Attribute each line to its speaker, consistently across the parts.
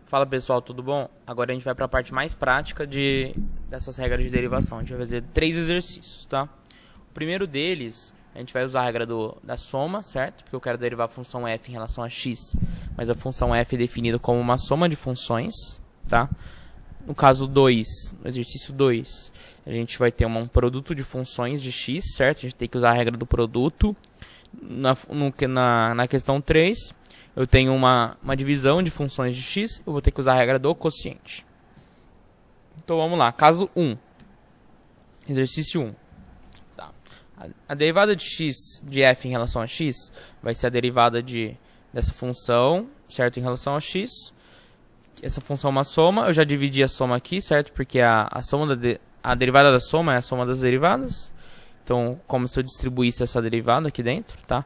Speaker 1: Fala pessoal, tudo bom? Agora a gente vai para a parte mais prática dessas regras de derivação. A gente vai fazer 3 exercícios, tá? O primeiro deles, a gente vai usar a regra da soma, certo? Porque eu quero derivar a função f em relação a x, mas a função f é definida como uma soma de funções, tá? No caso 2, no exercício 2, a gente vai ter um produto de funções de x, certo? A gente tem que usar a regra do produto. Na questão 3, eu tenho uma divisão de funções de x, eu vou ter que usar a regra do quociente. Então vamos lá, caso 1. Exercício 1. Tá. A derivada de x de f em relação a x vai ser a derivada dessa função, certo? Em relação a x. Essa função é uma soma, eu já dividi a soma aqui, certo? Porque a derivada da soma é a soma das derivadas. Então, como se eu distribuísse essa derivada aqui dentro, tá?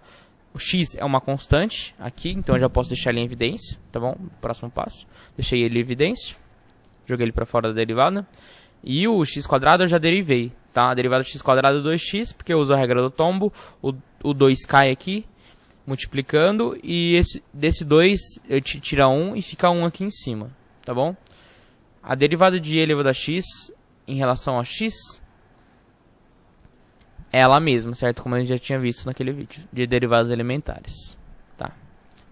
Speaker 1: O x é uma constante aqui, então eu já posso deixar ele em evidência, tá bom? Próximo passo. Deixei ele em evidência. Joguei ele para fora da derivada. E o x quadrado eu já derivei, tá? A derivada de x quadrado é 2x, porque eu uso a regra do tombo. O 2 cai aqui, multiplicando. E desse 2 eu tiro 1 e fica 1 aqui em cima, tá bom? A derivada de e elevado a x em relação a x é ela mesma, certo? Como a gente já tinha visto naquele vídeo de derivadas elementares. Tá.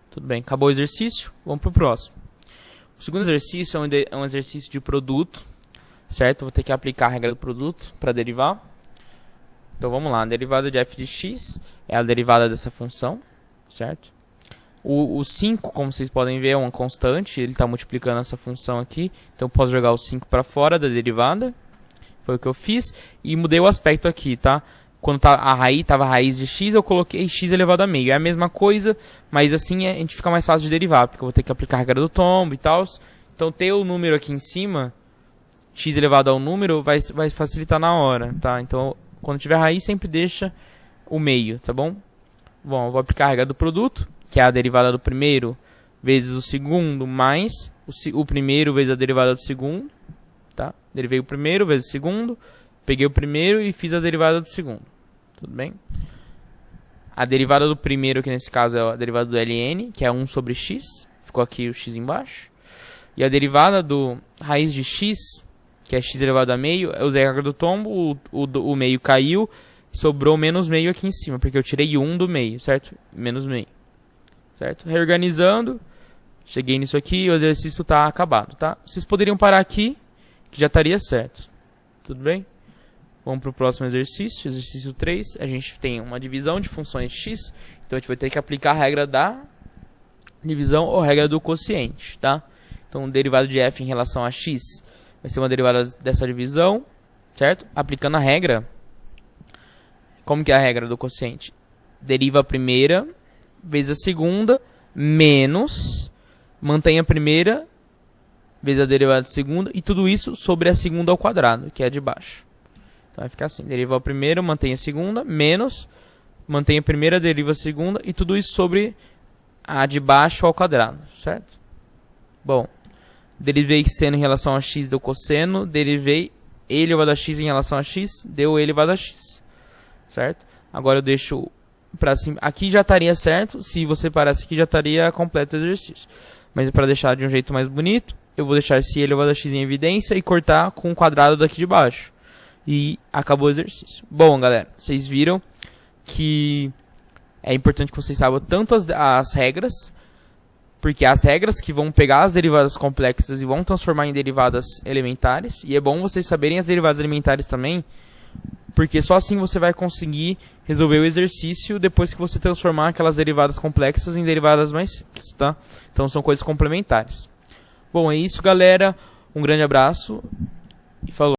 Speaker 1: Tudo bem, acabou o exercício, vamos para o próximo. O segundo exercício é um exercício de produto, certo? Vou ter que aplicar a regra do produto para derivar. Então vamos lá, a derivada de f de x é a derivada dessa função, certo? O 5, como vocês podem ver, é uma constante, ele está multiplicando essa função aqui. Então eu posso jogar o 5 para fora da derivada. Foi o que eu fiz e mudei o aspecto aqui, tá? Quando estava a raiz de x, eu coloquei x elevado a meio. É a mesma coisa, mas assim a gente fica mais fácil de derivar, porque eu vou ter que aplicar a regra do tombo e tal. Então ter o número aqui em cima, x elevado ao número, vai facilitar na hora, tá? Então quando tiver raiz, sempre deixa o meio, tá bom? Bom, eu vou aplicar a regra do produto, que é a derivada do primeiro vezes o segundo, mais o primeiro vezes a derivada do segundo. Tá? Derivei o primeiro vezes o segundo, peguei o primeiro e fiz a derivada do segundo. Tudo bem? A derivada do primeiro, que nesse caso é a derivada do ln, que é 1 sobre x. Ficou aqui o x embaixo. E a derivada do raiz de x, que é x elevado a meio, eu usei a regra do tombo, o meio caiu, sobrou menos meio aqui em cima, porque eu tirei 1 do meio, certo? Menos meio. Certo? Reorganizando, cheguei nisso aqui e o exercício está acabado, tá? Vocês poderiam parar aqui, que já estaria certo. Tudo bem? Vamos para o próximo exercício, exercício 3. A gente tem uma divisão de funções de x, então a gente vai ter que aplicar a regra da divisão ou regra do quociente, tá? Então, derivada de f em relação a x vai ser uma derivada dessa divisão, certo? Aplicando a regra. Como que é a regra do quociente? Deriva a primeira vezes a segunda, menos, mantém a primeira vezes a derivada de segunda, e tudo isso sobre a segunda ao quadrado, que é a de baixo. Então vai ficar assim, deriva a primeira, mantém a segunda, menos, mantém a primeira, deriva a segunda, e tudo isso sobre a de baixo ao quadrado, certo? Bom, derivei seno em relação a x, deu cosseno, derivei e elevado a x em relação a x, deu e elevado a x, certo? Agora eu deixo para cima, aqui já estaria certo, se você parasse aqui já estaria completo o exercício. Mas para deixar de um jeito mais bonito, eu vou deixar esse elevado a x em evidência e cortar com o quadrado daqui de baixo. E acabou o exercício. Bom, galera, vocês viram que é importante que vocês saibam tanto as regras, porque as regras que vão pegar as derivadas complexas e vão transformar em derivadas elementares. E é bom vocês saberem as derivadas elementares também, porque só assim você vai conseguir resolver o exercício depois que você transformar aquelas derivadas complexas em derivadas mais simples, tá? Então são coisas complementares. Bom, é isso, galera. Um grande abraço e falou.